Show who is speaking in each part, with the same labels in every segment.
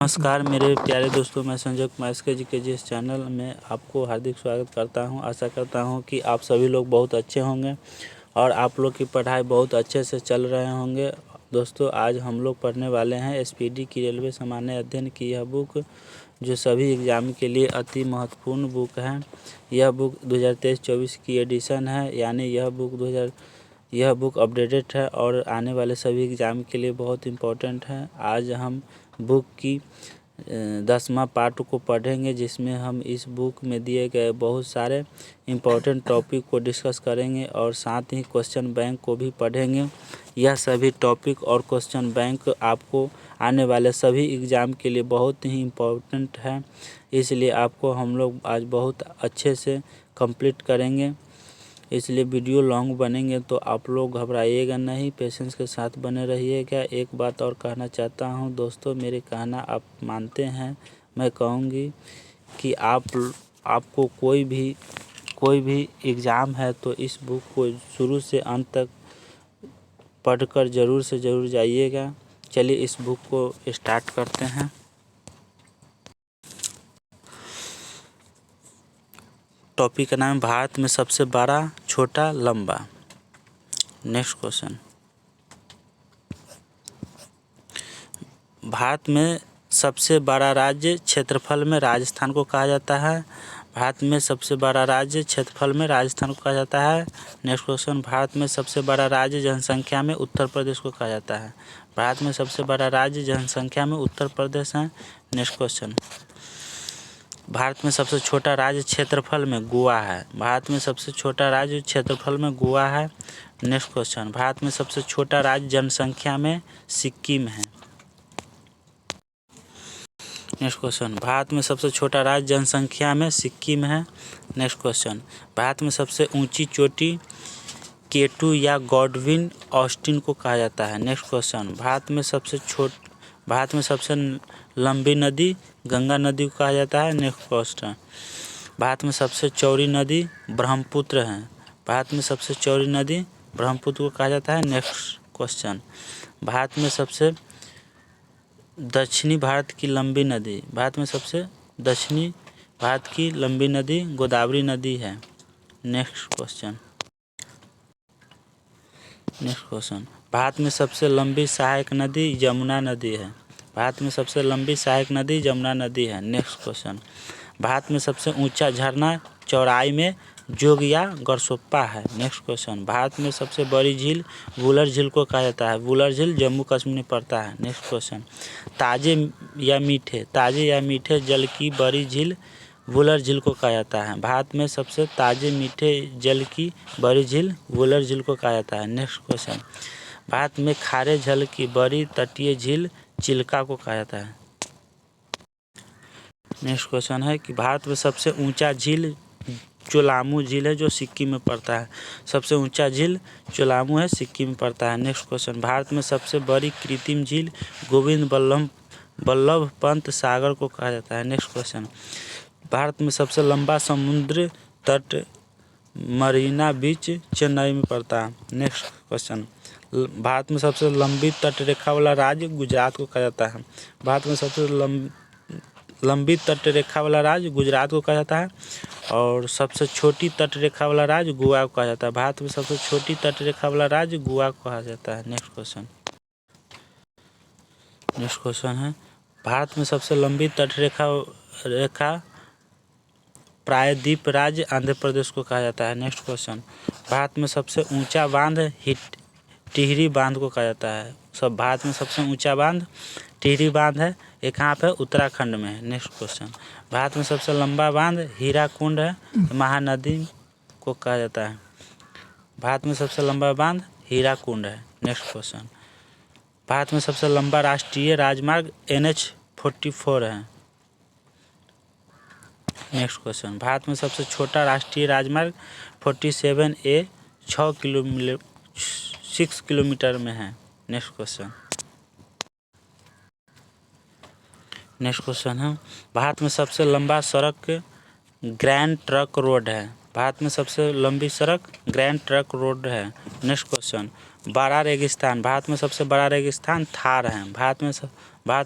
Speaker 1: नमस्कार मेरे प्यारे दोस्तों, मैं संजय कुमार के जी इस चैनल में आपको हार्दिक स्वागत करता हूं। आशा करता हूं कि आप सभी लोग बहुत अच्छे होंगे और आप लोग की पढ़ाई बहुत अच्छे से चल रहे होंगे। दोस्तों, आज हम लोग पढ़ने वाले हैं एसपीडी की रेलवे सामान्य अध्ययन की यह बुक, जो सभी एग्ज़ाम के लिए अति महत्वपूर्ण बुक है। यह बुक 2023-24 की एडिशन है, यानी यह बुक अपडेटेड है और आने वाले सभी एग्ज़ाम के लिए बहुत इम्पोर्टेंट है। आज हम बुक की 10वां पार्ट को पढ़ेंगे, जिसमें हम इस बुक में दिए गए बहुत सारे इम्पोर्टेंट टॉपिक को डिस्कस करेंगे और साथ ही क्वेश्चन बैंक को भी पढ़ेंगे। यह सभी टॉपिक और क्वेश्चन बैंक आपको आने वाले सभी एग्ज़ाम के लिए बहुत ही इम्पोर्टेंट है, इसलिए आपको हम लोग आज बहुत अच्छे से कंप्लीट करेंगे। इसलिए वीडियो लॉन्ग बनेंगे तो आप लोग घबराइएगा नहीं, पेशेंस के साथ बने रहिएगा। एक बात और कहना चाहता हूं दोस्तों, मेरे कहना आप मानते हैं, मैं कहूँगी कि आपको कोई भी एग्ज़ाम है तो इस बुक को शुरू से अंत तक पढ़कर ज़रूर से ज़रूर जाइएगा। चलिए इस बुक को स्टार्ट करते हैं। टॉपिक का नाम है भारत में सबसे बड़ा, छोटा, लंबा। नेक्स्ट क्वेश्चन, भारत में सबसे बड़ा राज्य क्षेत्रफल में राजस्थान को कहा जाता है। भारत में सबसे बड़ा राज्य क्षेत्रफल में राजस्थान को कहा जाता है। नेक्स्ट क्वेश्चन, भारत में सबसे बड़ा राज्य जनसंख्या में उत्तर प्रदेश को कहा जाता है। भारत में सबसे बड़ा राज्य जनसंख्या में उत्तर प्रदेश है। नेक्स्ट क्वेश्चन, भारत में सबसे छोटा राज्य क्षेत्रफल में गोवा है। भारत में सबसे छोटा राज्य क्षेत्रफल में गोवा है। नेक्स्ट क्वेश्चन, भारत में सबसे छोटा राज्य जनसंख्या में सिक्किम है। नेक्स्ट क्वेश्चन, भारत में सबसे छोटा राज्य जनसंख्या में सिक्किम है। नेक्स्ट क्वेश्चन, भारत में सबसे ऊंची चोटी केटू या गॉडविन ऑस्टिन को कहा जाता है। नेक्स्ट क्वेश्चन, भारत में सबसे लंबी नदी गंगा नदी को कहा जाता है। नेक्स्ट क्वेश्चन, भारत में सबसे चौड़ी नदी ब्रह्मपुत्र है। भारत में सबसे चौड़ी नदी ब्रह्मपुत्र को कहा जाता है। नेक्स्ट क्वेश्चन, भारत में सबसे दक्षिणी भारत की लंबी नदी दक्षिणी भारत की लंबी नदी गोदावरी नदी है। नेक्स्ट क्वेश्चन, भारत में सबसे लंबी सहायक नदी यमुना नदी है। भारत में सबसे लंबी सहायक नदी यमुना नदी है। नेक्स्ट क्वेश्चन, भारत में सबसे ऊंचा झरना चौड़ाई में जोग या गरसोप्पा है। नेक्स्ट क्वेश्चन, भारत में सबसे बड़ी झील वुलर झील को कहा जाता है। वुलर झील जम्मू कश्मीर में पड़ता है। नेक्स्ट क्वेश्चन, ताजे या मीठे जल की बड़ी झील वुलर झील को कहा जाता है। भारत में सबसे ताजे मीठे जल की बड़ी झील वुलर झील को कहा जाता है। नेक्स्ट क्वेश्चन, भारत में खारे जल की बड़ी तटीय झील चिल्का को कहा जाता है। नेक्स्ट क्वेश्चन है कि भारत में सबसे ऊंचा झील चोलामू झील है, जो सिक्किम में पड़ता है। सबसे ऊंचा झील चोलामू है, सिक्किम में पड़ता है। नेक्स्ट क्वेश्चन, भारत में सबसे बड़ी कृत्रिम झील गोविंद बल्लभ पंत सागर को कहा जाता है। नेक्स्ट क्वेश्चन, भारत में सबसे लंबा समुद्र तट मरीना बीच चेन्नई में पड़ता है। नेक्स्ट क्वेश्चन, भारत में सबसे लंबी तट रेखा वाला राज्य गुजरात को कहा जाता है। भारत में सबसे लंबी तट रेखा वाला राज्य गुजरात को कहा जाता है और सबसे छोटी तट रेखा वाला राज्य गोवा को कहा जाता है। भारत में सबसे छोटी तट रेखा वाला राज्य गोवा को कहा जाता है। नेक्स्ट क्वेश्चन है, भारत में सबसे लंबी तट रेखा प्रायद्वीप राज्य आंध्र प्रदेश को कहा जाता है। नेक्स्ट क्वेश्चन, भारत में सबसे ऊंचा बांध टिहरी बांध को कहा जाता है। भारत में सबसे ऊंचा बांध टिहरी बांध है, ये कहाँ पे, उत्तराखंड में है। नेक्स्ट क्वेश्चन, भारत में सबसे लंबा बांध हीराकुंड है, महानदी को कहा जाता है। भारत में सबसे लंबा बांध हीराकुंड है। नेक्स्ट क्वेश्चन, भारत में सबसे लंबा राष्ट्रीय राजमार्ग NH-44 है। नेक्स्ट क्वेश्चन, भारत में सबसे छोटा राष्ट्रीय राजमार्ग 47A 6 किलोमीटर में है। नेक्स्ट क्वेश्चन है, भारत में सबसे लंबा सड़क ग्रैंड ट्रंक रोड है। भारत में सबसे लंबी सड़क ग्रैंड ट्रंक रोड है। नेक्स्ट क्वेश्चन, बड़ा रेगिस्तान, भारत में सबसे बड़ा रेगिस्तान थार है। भारत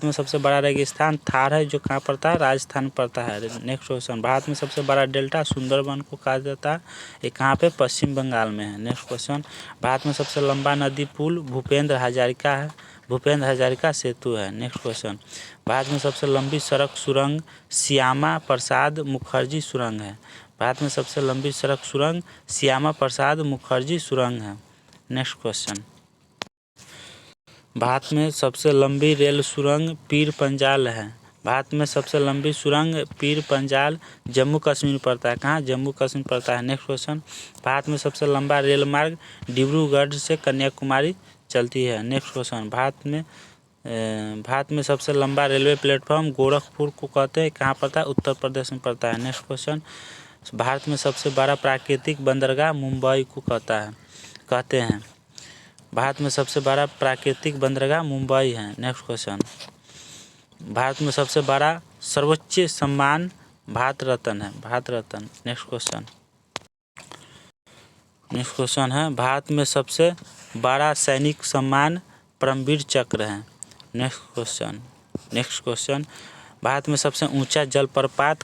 Speaker 1: में सबसे बड़ा रेगिस्तान थार है, जो कहाँ पड़ता है, राजस्थान में पड़ता है। नेक्स्ट क्वेश्चन, भारत में सबसे बड़ा डेल्टा सुंदरबन को कहा जाता है, ये कहाँ पे, पश्चिम बंगाल में है। नेक्स्ट क्वेश्चन, भारत में सबसे लंबा नदी पुल भूपेंद्र हजारिका है, भूपेंद्र हजारिका सेतु है। नेक्स्ट क्वेश्चन, भारत में सबसे लंबी सड़क सुरंग श्यामा प्रसाद मुखर्जी सुरंग है। भारत में सबसे लंबी सड़क सुरंग श्यामा प्रसाद मुखर्जी सुरंग है। नेक्स्ट क्वेश्चन, भारत में सबसे लंबी रेल सुरंग पीर पंजाल है। भारत में सबसे लंबी सुरंग पीर पंजाल जम्मू कश्मीर पड़ता है। कहाँ, जम्मू कश्मीर पड़ता है। नेक्स्ट क्वेश्चन, भारत में सबसे लंबा रेल मार्ग डिब्रूगढ़ से कन्याकुमारी चलती है। नेक्स्ट क्वेश्चन, भारत में सबसे लंबा रेलवे प्लेटफॉर्म गोरखपुर को कहते हैं, कहाँ पड़ता है, उत्तर प्रदेश में पड़ता है। नेक्स्ट क्वेश्चन, भारत में सबसे बड़ा प्राकृतिक बंदरगाह मुंबई को कहते हैं। भारत में सबसे बड़ा प्राकृतिक बंदरगाह मुंबई है। नेक्स्ट क्वेश्चन, भारत में सबसे बड़ा सर्वोच्च सम्मान भारत रत्न है, भारत रत्न। नेक्स्ट क्वेश्चन है, भारत में सबसे बड़ा सैनिक सम्मान परमवीर चक्र है। नेक्स्ट क्वेश्चन, भारत में सबसे ऊंचा जलप्रपात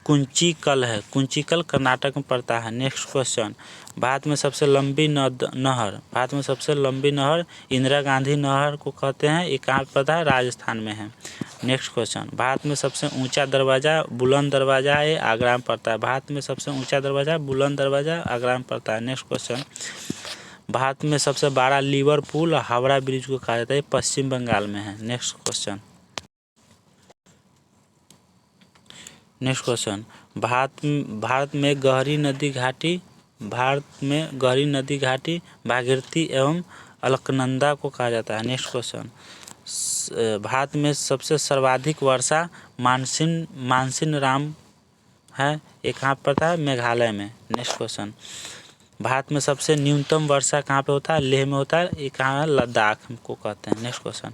Speaker 1: कुंचिकल है, कुंचिकल कर्नाटक में पड़ता है। नेक्स्ट क्वेश्चन, भारत में सबसे लंबी नहर, भारत में सबसे लंबी नहर इंदिरा गांधी नहर को कहते हैं, ये कहाँ पड़ता है, राजस्थान में है। नेक्स्ट क्वेश्चन, भारत में सबसे ऊंचा दरवाज़ा बुलंद दरवाज़ा है, आगरा में पड़ता है। भारत में सबसे ऊंचा दरवाज़ा बुलंद दरवाज़ा आगरा में पड़ता है। नेक्स्ट क्वेश्चन, भारत में सबसे बड़ा लिवर पुल हावड़ा ब्रिज को कहा जाता है, पश्चिम बंगाल में है। नेक्स्ट क्वेश्चन, भारत में गहरी नदी घाटी भागीरथी एवं अलकनंदा को कहा जाता है। नेक्स्ट क्वेश्चन, भारत में सबसे सर्वाधिक वर्षा मानसिन राम है, ये कहाँ पड़ता है, मेघालय में। नेक्स्ट क्वेश्चन, भारत में सबसे न्यूनतम वर्षा कहाँ पे होता है, लेह में होता है, ये कहाँ है, लद्दाख को कहते हैं। नेक्स्ट क्वेश्चन,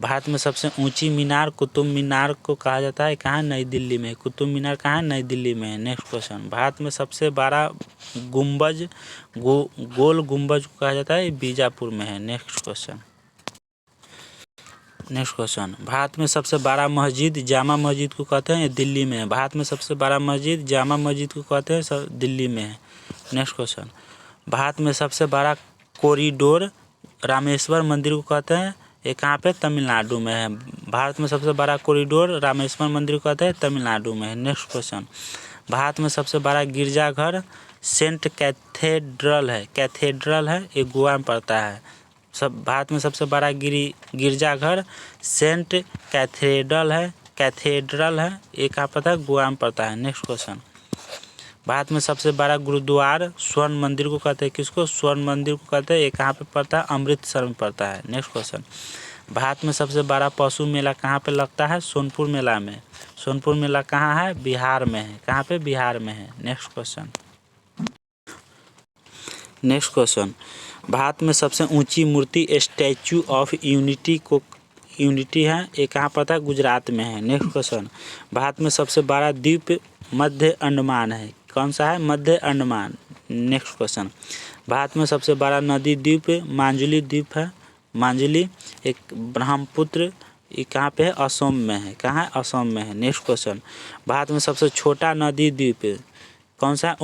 Speaker 1: भारत में सबसे ऊंची मीनार कुतुब मीनार को कहा जाता है, कहाँ, नई दिल्ली में। कुतुब मीनार कहाँ, नई दिल्ली में है। नेक्स्ट क्वेश्चन, भारत में सबसे बड़ा गुंबज गोल गुंबज को कहा जाता है, बीजापुर में है। नेक्स्ट क्वेश्चन, भारत में सबसे बड़ा मस्जिद जामा मस्जिद को कहते हैं, दिल्ली में है। भारत में सबसे बड़ा मस्जिद जामा मस्जिद को कहते हैं, दिल्ली में है। नेक्स्ट क्वेश्चन, भारत में सबसे बड़ा कॉरिडोर रामेश्वर मंदिर को कहते हैं, ये कहाँ पे, तमिलनाडु में है। भारत में सबसे बड़ा कॉरिडोर रामेश्वर मंदिर को कहते हैं, तमिलनाडु में है। नेक्स्ट क्वेश्चन, भारत में सबसे बड़ा गिरजाघर सेंट कैथेड्रल है, ये गोवा में पड़ता है। भारत में सबसे बड़ा गिरजाघर सेंट कैथेड्रल है, ये कहाँ पड़ता है, गोवा में पड़ता है। नेक्स्ट क्वेश्चन, भारत में सबसे बड़ा गुरुद्वारा स्वर्ण मंदिर को कहते हैं, किसको, स्वर्ण मंदिर को कहते हैं, ये कहाँ पे पड़ता है, अमृतसर में पड़ता है। नेक्स्ट क्वेश्चन, भारत में सबसे बड़ा पशु मेला कहाँ पे लगता है, सोनपुर मेला में। सोनपुर मेला कहाँ है, बिहार में है। कहाँ पे, बिहार में है। नेक्स्ट क्वेश्चन, भारत में सबसे ऊंची मूर्ति स्टैचू ऑफ यूनिटी है, ये कहाँ पड़ता है, गुजरात में है। नेक्स्ट क्वेश्चन, भारत में सबसे बड़ा द्वीप मध्य अंडमान है, कौन सा है, मध्य अंडमान। नेक्स्ट क्वेश्चन, भारत में सबसे बड़ा नदी द्वीप मांजुली द्वीप है, मांजुली एक ब्रह्मपुत्र, ये कहाँ पे है, असम में है। कहाँ है, असम में है। नेक्स्ट क्वेश्चन, भारत में सबसे छोटा नदी द्वीप कौन सा है,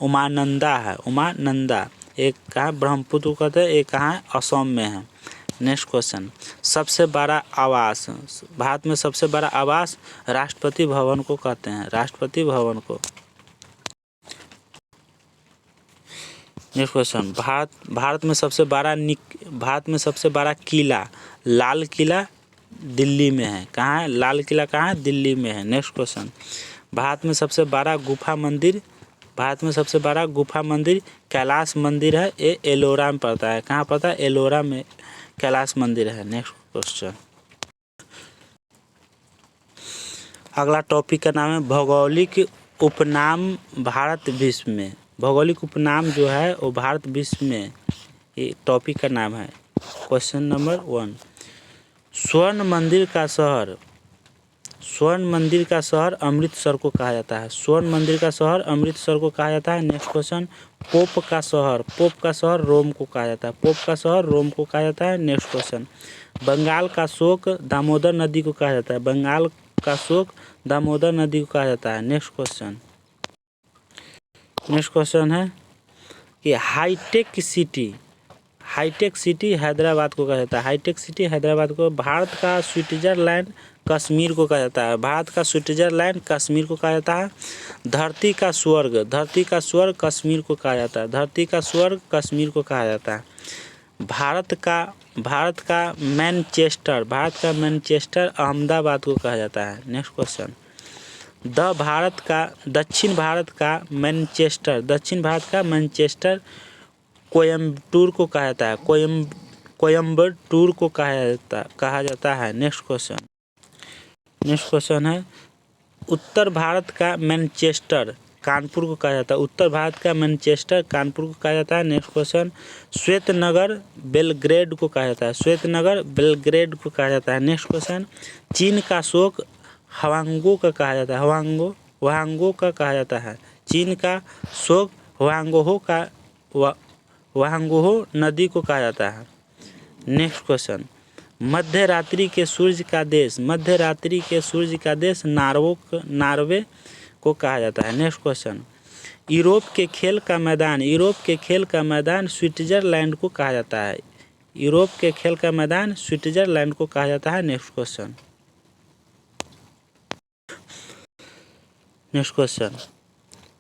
Speaker 1: उमानंदा है, उमानंदा, एक कहाँ, ब्रह्मपुत्र कहते हैं, एक कहाँ है, असम में है। नेक्स्ट क्वेश्चन, सबसे बड़ा आवास, भारत में सबसे बड़ा आवास राष्ट्रपति भवन को कहते हैं, राष्ट्रपति भवन को। नेक्स्ट क्वेश्चन, भारत में सबसे बड़ा किला लाल किला दिल्ली में है। कहाँ है, लाल किला कहाँ है, दिल्ली में है। नेक्स्ट क्वेश्चन, भारत में सबसे बड़ा गुफा मंदिर कैलाश मंदिर है, ये एलोरा में पड़ता है। कहाँ पड़ता है, एलोरा में कैलाश मंदिर है। नेक्स्ट क्वेश्चन, अगला टॉपिक का नाम है भौगोलिक उपनाम भारत विश्व में। भौगोलिक उपनाम जो है वो भारत विश्व में, ये टॉपिक का नाम है। क्वेश्चन नंबर 1, स्वर्ण मंदिर का शहर स्वर्ण मंदिर का शहर अमृतसर को कहा जाता है। स्वर्ण मंदिर का शहर अमृतसर को कहा जाता है। नेक्स्ट क्वेश्चन, पोप का शहर रोम को कहा जाता है। पोप का शहर रोम को कहा जाता है। नेक्स्ट क्वेश्चन, बंगाल का शोक दामोदर नदी को कहा जाता है। बंगाल का शोक दामोदर नदी को कहा जाता है। नेक्स्ट क्वेश्चन है कि हाईटेक सिटी हैदराबाद को कहा जाता है। हाईटेक सिटी हैदराबाद को, भारत का स्विट्जरलैंड कश्मीर को कहा जाता है। भारत का स्विट्जरलैंड कश्मीर को कहा जाता है। धरती का स्वर्ग कश्मीर को कहा जाता है। धरती का स्वर्ग कश्मीर को कहा जाता है। भारत का मैनचेस्टर अहमदाबाद को कहा जाता है। नेक्स्ट क्वेश्चन, दक्षिण भारत का मैनचेस्टर कोयम्बटूर को कहा जाता है। कोयम्बटूर को कहा जाता है। नेक्स्ट क्वेश्चन है, उत्तर भारत का मैनचेस्टर कानपुर को कहा जाता है। उत्तर भारत का मैनचेस्टर कानपुर को कहा जाता है। नेक्स्ट क्वेश्चन, श्वेतनगर बेलग्रेड को कहा जाता है। श्वेतनगर बेलग्रेड को कहा जाता है। नेक्स्ट क्वेश्चन, चीन का शोक हवांगो का कहा जाता है। हुआंगो का कहा जाता है। चीन का शोक हुआंगहो नदी को कहा जाता है। नेक्स्ट क्वेश्चन, मध्य रात्रि के सूर्य का देश नार्वे को कहा जाता है। नेक्स्ट क्वेश्चन, यूरोप के खेल का मैदान स्विट्जरलैंड को कहा जाता है। यूरोप के खेल का मैदान स्विट्जरलैंड को कहा जाता है। नेक्स्ट क्वेश्चन,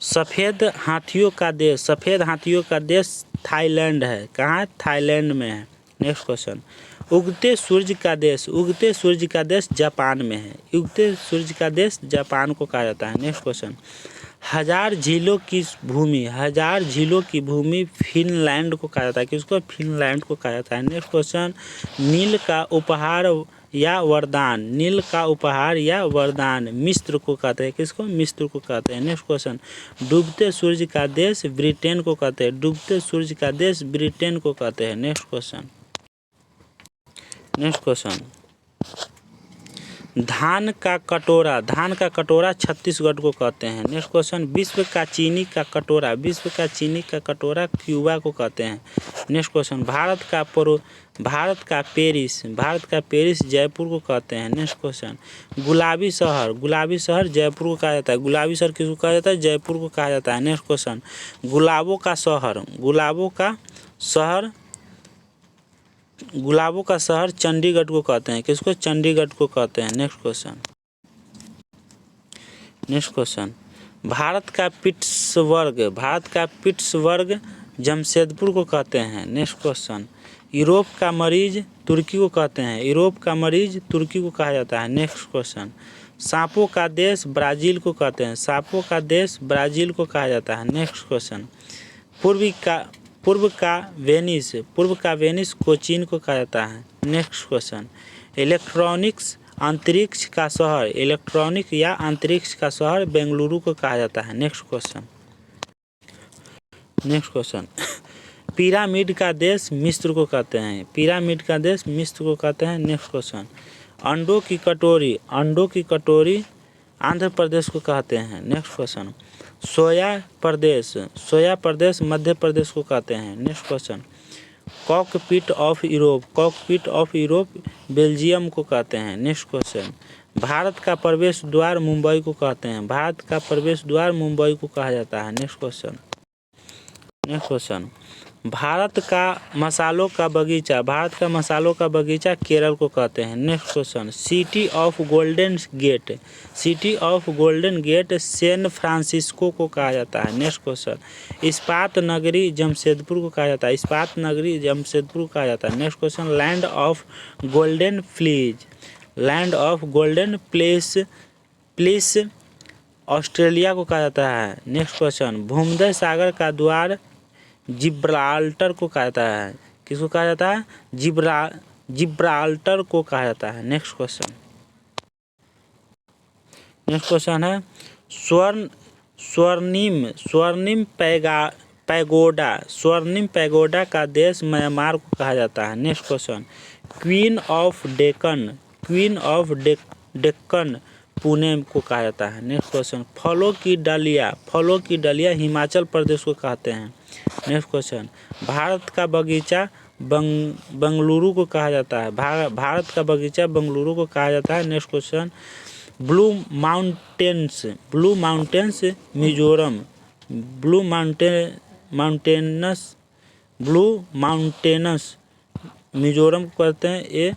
Speaker 1: सफ़ेद हाथियों का देश थाईलैंड है। कहाँ है? थाईलैंड में है। नेक्स्ट क्वेश्चन, उगते सूर्य का देश जापान में है। उगते सूर्य का देश जापान को कहा जाता है। नेक्स्ट क्वेश्चन, हजार झीलों की भूमि फिनलैंड को कहा जाता है। किसको? फिनलैंड को कहा जाता है। नेक्स्ट क्वेश्चन, नील का उपहार या वरदान मिस्र को कहते हैं। किसको? मिस्र को कहते हैं। नेक्स्ट क्वेश्चन, डूबते सूर्य का देश ब्रिटेन को कहते हैं। डूबते सूर्य का देश ब्रिटेन को कहते हैं। नेक्स्ट क्वेश्चन, धान का कटोरा छत्तीसगढ़ को कहते हैं। नेक्स्ट क्वेश्चन, विश्व का चीनी का कटोरा क्यूबा को कहते हैं। नेक्स्ट क्वेश्चन, भारत का पेरिस जयपुर को कहते हैं। नेक्स्ट क्वेश्चन, गुलाबी शहर जयपुर को कहा जाता है। गुलाबी शहर किसको कहा जाता है? जयपुर को कहा जाता है। नेक्स्ट क्वेश्चन, गुलाबों का शहर चंडीगढ़ को कहते हैं। किसको? चंडीगढ़ को कहते हैं। नेक्स्ट क्वेश्चन, भारत का पिट्सबर्ग जमशेदपुर को कहते हैं। नेक्स्ट क्वेश्चन, यूरोप का मरीज तुर्की को कहते हैं। यूरोप का मरीज तुर्की को कहा जाता है। नेक्स्ट क्वेश्चन, सांपों का देश ब्राज़ील को कहते हैं। सांपों का देश ब्राज़ील को कहा जाता है। नेक्स्ट क्वेश्चन, पूर्व का वेनिस कोचीन को कहा जाता है। नेक्स्ट क्वेश्चन, इलेक्ट्रॉनिक्स या अंतरिक्ष का शहर बेंगलुरु को कहा जाता है। नेक्स्ट क्वेश्चन, पिरामिड का देश मिस्र को कहते हैं। नेक्स्ट क्वेश्चन, अंडों की कटोरी आंध्र प्रदेश को कहते हैं। नेक्स्ट क्वेश्चन, सोया प्रदेश मध्य प्रदेश को कहते हैं। Next question, cockpit of Europe Belgium को कहते हैं। नेक्स्ट क्वेश्चन, भारत का प्रवेश द्वार मुंबई को कहते हैं। भारत का प्रवेश द्वार मुंबई को कहा जाता है। नेक्स्ट क्वेश्चन, भारत का मसालों का बगीचा केरल को कहते हैं। Next question, city of golden gate San Francisco को कहा जाता है। नेक्स्ट क्वेश्चन, इस्पात नगरी जमशेदपुर को कहा जाता है। Next question, land of golden place Australia को कहा जाता है। नेक्स्ट क्वेश्चन, भूमध्य सागर का द्वार जिब्राल्टर को कहा जाता है। किसको कहा जाता है? जिब्राल्टर को कहा जाता है। नेक्स्ट क्वेश्चन है स्वर्णिम पैगोडा का देश म्यांमार को कहा जाता है। Next question, queen of Deccan Pune को कहा जाता है। नेक्स्ट क्वेश्चन, फलों की डलिया हिमाचल प्रदेश को कहते हैं। नेक्स्ट क्वेश्चन, भारत का बगीचा बंगलुरु को कहा जाता है। भारत का बगीचा बंगलुरु को कहा जाता है। Next question, blue mountains Mizoram, blue mountains Mizoram को कहते हैं। ये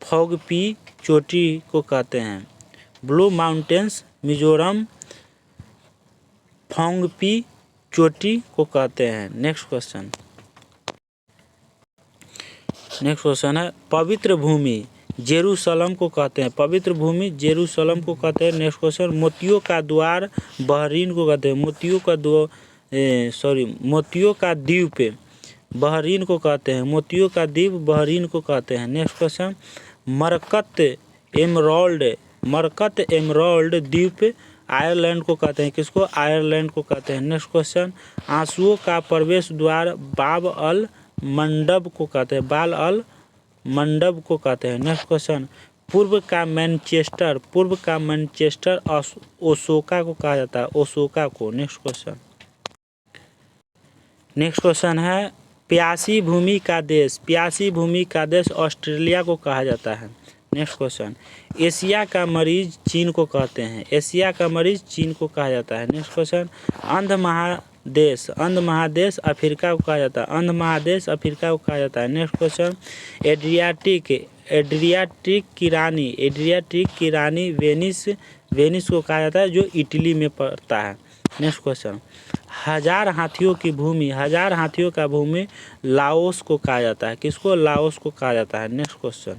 Speaker 1: फोगपी चोटी को कहते हैं। ब्लू माउंटेन्स मिजोरम फोंगपी चोटी को कहते हैं। नेक्स्ट क्वेश्चन है पवित्र भूमि जेरूशलम को कहते हैं। पवित्र भूमि जेरूशलम को कहते हैं। नेक्स्ट क्वेश्चन, मोतियों का द्वार बहरीन को कहते हैं। मोतियों का द्वीप बहरीन को कहते हैं। मोतियों का द्वीप बहरीन को कहते हैं। नेक्स्ट क्वेश्चन, मरकत एमराल्ड द्वीप आयरलैंड को कहते हैं। किसको? आयरलैंड को कहते हैं। नेक्स्ट क्वेश्चन, आंसुओं का प्रवेश द्वार बाब अल मंडब को कहते हैं। बाल अल मंडब को कहते हैं। नेक्स्ट क्वेश्चन, पूर्व का मैनचेस्टर ओसाका को कहा जाता है। ओसाका को। नेक्स्ट क्वेश्चन है प्यासी भूमि का देश ऑस्ट्रेलिया को कहा जाता है। नेक्स्ट क्वेश्चन, एशिया का मरीज चीन को कहते हैं। एशिया का मरीज चीन को कहा जाता है। नेक्स्ट क्वेश्चन, अंध महादेश अफ्रीका को कहा जाता है। अंध महादेश अफ्रीका को कहा जाता है। नेक्स्ट क्वेश्चन, एड्रियाटिक की रानी वेनिस को कहा जाता है, जो इटली में पड़ता है। नेक्स्ट क्वेश्चन, हजार हाथियों का भूमि लाओस को कहा जाता है। किसको? लाओस को कहा जाता है। नेक्स्ट क्वेश्चन,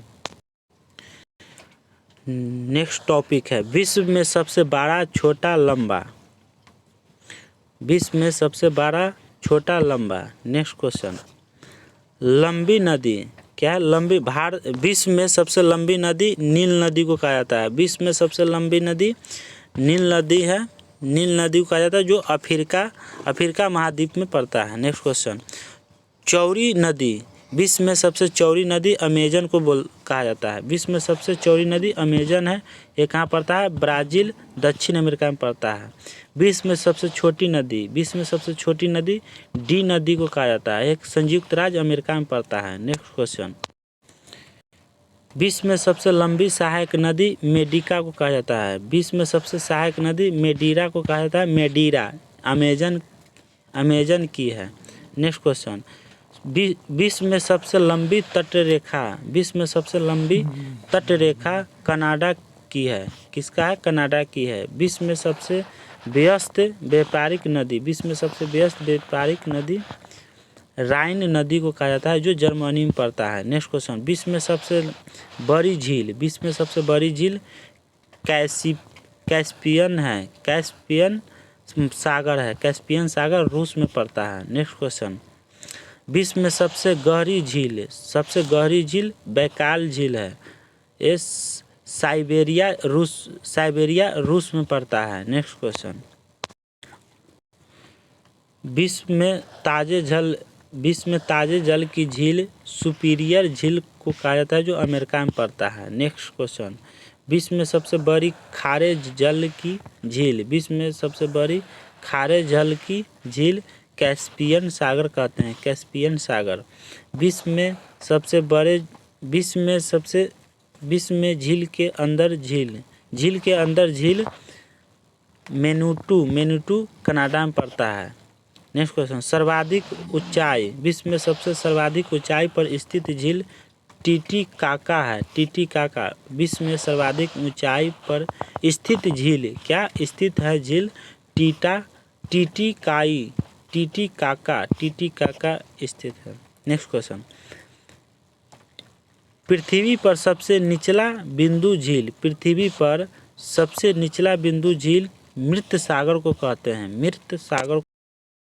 Speaker 1: नेक्स्ट टॉपिक है विश्व में सबसे बड़ा छोटा लंबा। नेक्स्ट क्वेश्चन, लंबी नदी क्या है? विश्व में सबसे लंबी नदी नील नदी को कहा जाता है। विश्व में सबसे लंबी नदी नील नदी है। नील नदी को कहा जाता है, जो अफ्रीका महाद्वीप में पड़ता है। नेक्स्ट क्वेश्चन, चौड़ी नदी विश्व में सबसे चौड़ी नदी अमेजन को कहा जाता है। विश्व में सबसे चौड़ी नदी अमेजन है। ये कहाँ पड़ता है? ब्राज़ील दक्षिण अमेरिका में पड़ता है। विश्व में सबसे छोटी नदी डी नदी को कहा जाता है। एक संयुक्त राज्य अमेरिका में पड़ता है। नेक्स्ट क्वेश्चन, विश्व में सबसे लंबी सहायक नदी मेडिका को कहा जाता है। विश्व में सबसे सहायक नदी मेडीरा को कहा जाता है। मेडीरा अमेजन की है। नेक्स्ट क्वेश्चन, विश्व में सबसे लंबी तटरेखा कनाडा की है। किसका है? कनाडा की है। विश्व में सबसे व्यस्त व्यापारिक नदी राइन नदी को कहा जाता है, जो जर्मनी में पड़ता है। नेक्स्ट क्वेश्चन, विश्व में सबसे बड़ी झील कैस्पियन है। कैस्पियन सागर रूस में पड़ता है। नेक्स्ट क्वेश्चन, विश्व में सबसे गहरी झील बैकाल झील है। ये साइबेरिया रूस में पड़ता है। नेक्स्ट क्वेश्चन, विश्व में ताजे जल की झील सुपीरियर झील को कहा जाता है, जो अमेरिका में पड़ता है। नेक्स्ट क्वेश्चन, विश्व में सबसे बड़ी खारे जल की झील कैस्पियन सागर कहते हैं। कैस्पियन सागर। विश्व में झील के अंदर झील मेनुटू कनाडा में पड़ता है। नेक्स्ट क्वेश्चन, विश्व में सबसे सर्वाधिक ऊंचाई पर स्थित झील टीटीकाका है। टीटीकाका विश्व में सर्वाधिक ऊंचाई पर स्थित झील क्या स्थित है? झील टीटीकाका स्थित है। नेक्स्ट क्वेश्चन, पृथ्वी पर सबसे निचला बिंदु झील मृत सागर को कहते हैं।